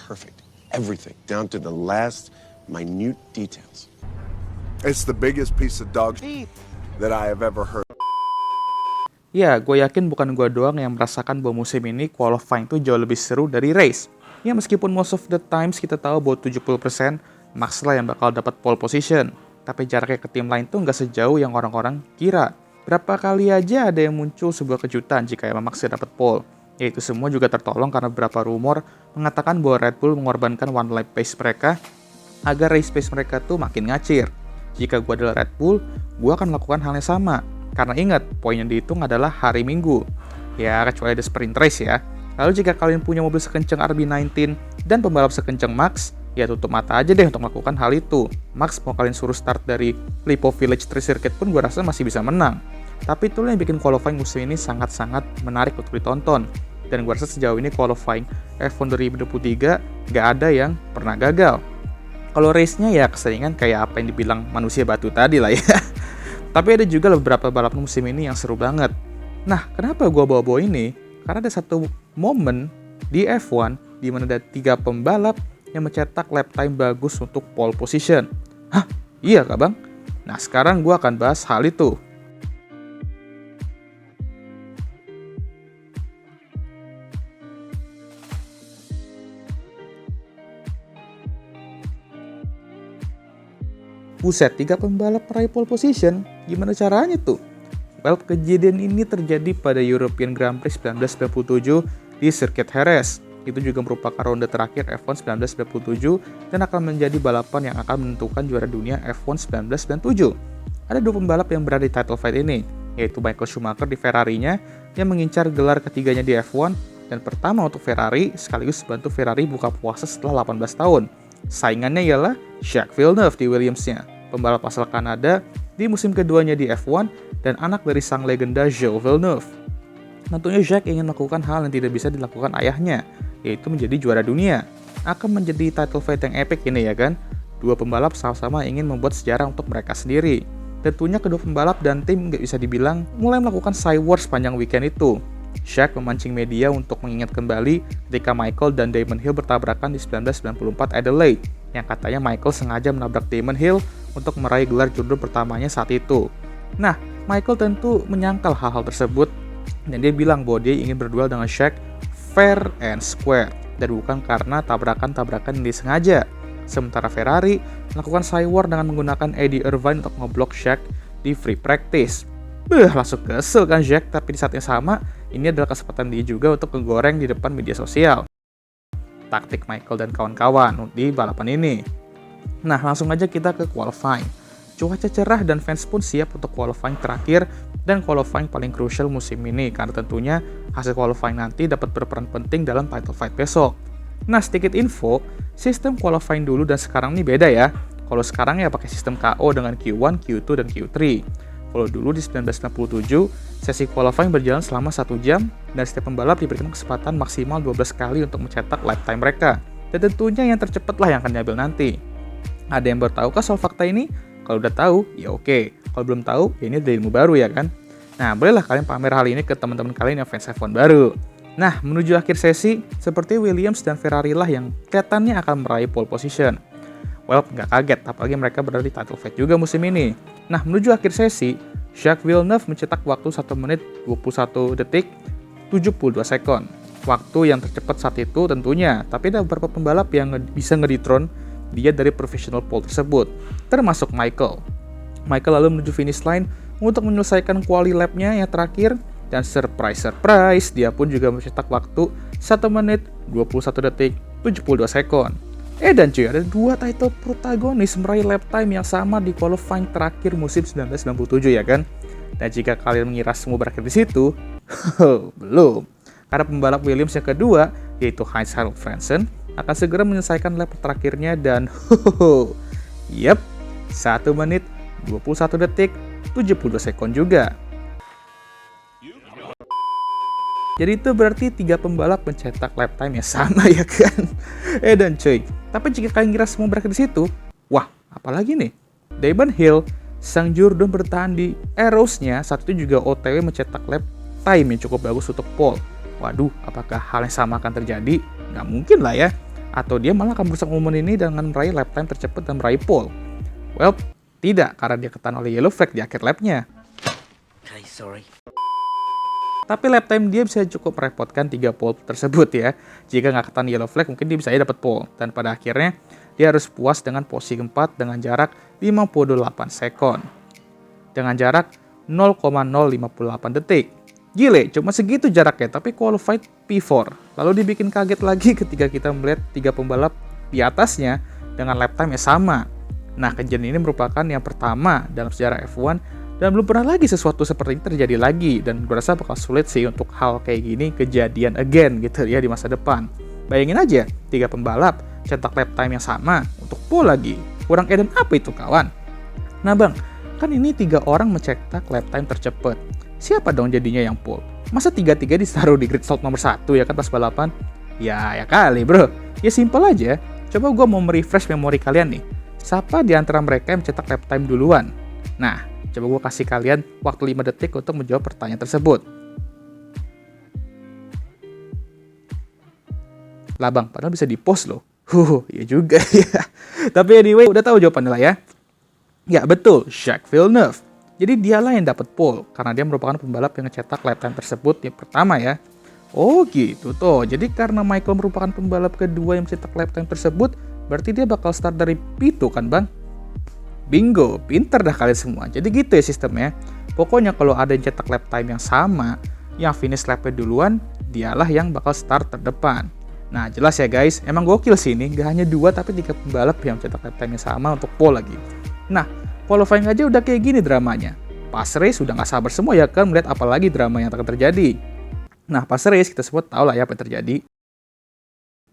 perfect. Everything, down to the last minute details. It's the biggest piece of dog shit that I have ever heard. Ya, gue yakin bukan gue doang yang merasakan bahwa musim ini qualifying tuh jauh lebih seru dari race. Ya, meskipun most of the times kita tahu bahwa 70% Max lah yang bakal dapat pole position. Tapi jaraknya ke tim lain tuh nggak sejauh yang orang-orang kira. Berapa kali aja ada yang muncul sebuah kejutan jika emang Max dapat pole. Yaitu semua juga tertolong karena beberapa rumor mengatakan bahwa Red Bull mengorbankan one lap pace mereka agar race pace mereka tuh makin ngacir. Jika gue adalah Red Bull, gue akan melakukan hal yang sama. Karena ingat, poin yang dihitung adalah hari Minggu. Ya, kecuali ada sprint race ya. Lalu jika kalian punya mobil sekencang RB19 dan pembalap sekencang Max, ya tutup mata aja deh untuk melakukan hal itu. Max mau kalian suruh start dari Lipo Village 3 Circuit pun gue rasa masih bisa menang. Tapi itulah yang bikin qualifying musim ini sangat-sangat menarik untuk ditonton. Dan gue rasa sejauh ini qualifying F1 2023 gak ada yang pernah gagal. Kalau race-nya ya keseringan kayak apa yang dibilang manusia batu tadi lah ya. Tapi ada juga beberapa balapan musim ini yang seru banget. Nah, kenapa gue bawa-bawa ini? Karena ada satu momen di F1 di mana ada 3 pembalap yang mencetak lap time bagus untuk pole position. Hah? Iya kak bang? Nah, sekarang gue akan bahas hal itu. Buset, 3 pembalap meraih pole position? Gimana caranya tuh? Well, kejadian ini terjadi pada European Grand Prix 1997 di Sirkuit Jerez. Itu juga merupakan ronde terakhir F1 1997 dan akan menjadi balapan yang akan menentukan juara dunia F1 1997. Ada 2 pembalap yang berada di title fight ini, yaitu Michael Schumacher di Ferrari-nya yang mengincar gelar ketiganya di F1 dan pertama untuk Ferrari sekaligus bantu Ferrari buka puasa setelah 18 tahun. Saingannya ialah Jacques Villeneuve di Williams-nya, pembalap asal Kanada di musim keduanya di F1 dan anak dari sang legenda Jules Villeneuve. Tentunya Jacques ingin melakukan hal yang tidak bisa dilakukan ayahnya, yaitu menjadi juara dunia. Akan menjadi title fight yang epic ini ya kan? 2 pembalap sama-sama ingin membuat sejarah untuk mereka sendiri. Tentunya kedua pembalap dan tim nggak bisa dibilang mulai melakukan side war sepanjang weekend itu. Jacques memancing media untuk mengingat kembali ketika Michael dan Damon Hill bertabrakan di 1994 Adelaide, yang katanya Michael sengaja menabrak Damon Hill untuk meraih gelar junior pertamanya saat itu. Nah, Michael tentu menyangkal hal-hal tersebut, dan dia bilang bahwa dia ingin berduel dengan Jacques fair and square, dan bukan karena tabrakan-tabrakan yang disengaja. Sementara Ferrari melakukan side war dengan menggunakan Eddie Irvine untuk ngeblok Jacques di free practice. Langsung kesel kan Jacques, tapi di saat yang sama, ini adalah kesempatan dia juga untuk ngegoreng di depan media sosial. Taktik Michael dan kawan-kawan di balapan ini. Nah, langsung aja kita ke qualifying. Cuaca cerah dan fans pun siap untuk qualifying terakhir dan qualifying paling krusial musim ini karena tentunya hasil qualifying nanti dapat berperan penting dalam title fight besok. Nah, sedikit info, sistem qualifying dulu dan sekarang ini beda ya. Kalau sekarang ya pakai sistem KO dengan Q1, Q2, dan Q3. Kalau dulu di 1997, sesi qualifying berjalan selama 1 jam dan setiap pembalap diberikan kesempatan maksimal 12 kali untuk mencetak lap time mereka. Dan tentunya yang tercepat lah yang akan diambil nanti. Ada yang baru tahu kah soal fakta ini? Kalau udah tahu, ya oke. Kalau belum tahu, ya ini ada ilmu baru ya kan? Nah, bolehlah kalian pamer hal ini ke teman-teman kalian yang fans F1 baru. Nah, menuju akhir sesi, seperti Williams dan Ferrari lah yang kelihatannya akan meraih pole position. Well, nggak kaget, apalagi mereka berada di title fight juga musim ini. Nah, menuju akhir sesi, Jacques Villeneuve mencetak waktu 1 menit 21 detik 72 sekon. Waktu yang tercepat saat itu tentunya, tapi ada beberapa pembalap yang bisa ngedethrone dia dari professional pole tersebut, termasuk Michael. Michael lalu menuju finish line untuk menyelesaikan quali lap-nya yang terakhir, dan surprise, dia pun juga mencetak waktu 1 menit 21 detik 72 sekon. Dan cuy, ada 2 title protagonis meraih lap time yang sama di qualifying terakhir musim 1997 ya kan? Dan jika kalian mengira semua berakhir di situ, belum. Karena pembalap Williams yang kedua, yaitu Heinz-Harald Frentzen, akan segera menyelesaikan lap terakhirnya dan 1 menit 21 detik 72 sekon juga. Jadi itu berarti 3 pembalap mencetak lap time yang sama ya kan? Dan cuy, tapi jika kalian kira semua berakhir di situ, wah, apalagi nih? Damon Hill, sang jurdun bertahan di Arrows-nya, saat itu juga OTW mencetak lap time yang cukup bagus untuk pole. Waduh, apakah hal yang sama akan terjadi? Nggak mungkin lah ya. Atau dia malah akan merusak momen ini dengan meraih lap time tercepat dan meraih pole? Well, tidak, karena dia ketahuan oleh yellow flag di akhir lapnya. Okay, sorry. Tapi lap time dia bisa cukup merepotkan 3 pole tersebut ya. Jika nggak ketahuan yellow flag, mungkin dia bisa aja dapat pole. Dan pada akhirnya, dia harus puas dengan posisi keempat dengan jarak 58 sekon. Dengan jarak 0,058 detik. Gile, cuma segitu jaraknya, tapi qualified P4. Lalu dibikin kaget lagi ketika kita melihat 3 pembalap di atasnya dengan lap time yang sama. Nah, kejadian ini merupakan yang pertama dalam sejarah F1 dan belum pernah lagi sesuatu seperti ini terjadi lagi, dan gue rasa bakal sulit sih untuk hal kayak gini kejadian again gitu ya di masa depan. Bayangin aja, 3 pembalap cetak lap time yang sama untuk pole lagi. Kurang edan apa itu kawan? Nah bang, kan ini 3 orang mencetak lap time tercepat. Siapa dong jadinya yang pole? Masa 3-3 ditaruh di grid start nomor 1 ya kan pas balapan? Ya kali bro, ya simple aja. Coba gue mau merefresh memori kalian nih. Siapa di antara mereka yang mencetak lap time duluan? Nah, coba gue kasih kalian waktu 5 detik untuk menjawab pertanyaan tersebut. Lah bang, padahal bisa di-post loh. Ya juga ya. Tapi anyway, udah tahu jawabannya lah ya. Ya betul, Jacques Villeneuve. Jadi dialah yang dapat pole, karena dia merupakan pembalap yang mencetak lap time tersebut yang pertama ya. Oh gitu tuh, jadi karena Michael merupakan pembalap kedua yang mencetak lap time tersebut, berarti dia bakal start dari P2 kan bang? Bingo, pinter dah kalian semua. Jadi gitu ya sistemnya. Pokoknya kalau ada yang cetak lap time yang sama, yang finish lapnya duluan, dialah yang bakal start terdepan. Nah jelas ya guys, emang gokil sih ini, gak hanya 2 tapi 3 pembalap yang mencetak lap time yang sama untuk pole lagi. Nah, qualifying aja udah kayak gini dramanya. Pas race udah gak sabar semua ya kan melihat apalagi drama yang akan terjadi. Nah pas race kita semua tahu lah ya apa yang terjadi.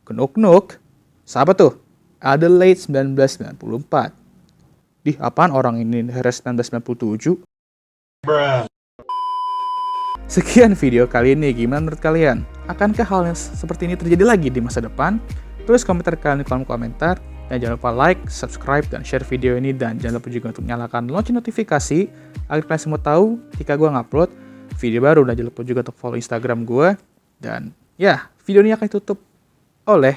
Knuk-knuk. Siapa tuh? Adelaide 1994. Dih, apaan orang ini Harris 1997? Sekian video kali ini, gimana menurut kalian? Akankah hal yang seperti ini terjadi lagi di masa depan? Tulis komentar kalian di kolom komentar. Dan jangan lupa like, subscribe, dan share video ini. Dan jangan lupa juga untuk nyalakan lonceng notifikasi agar kalian semua tahu ketika gue ngupload video baru. Dan jangan lupa juga untuk follow Instagram gue. Dan ya, video ini akan ditutup oleh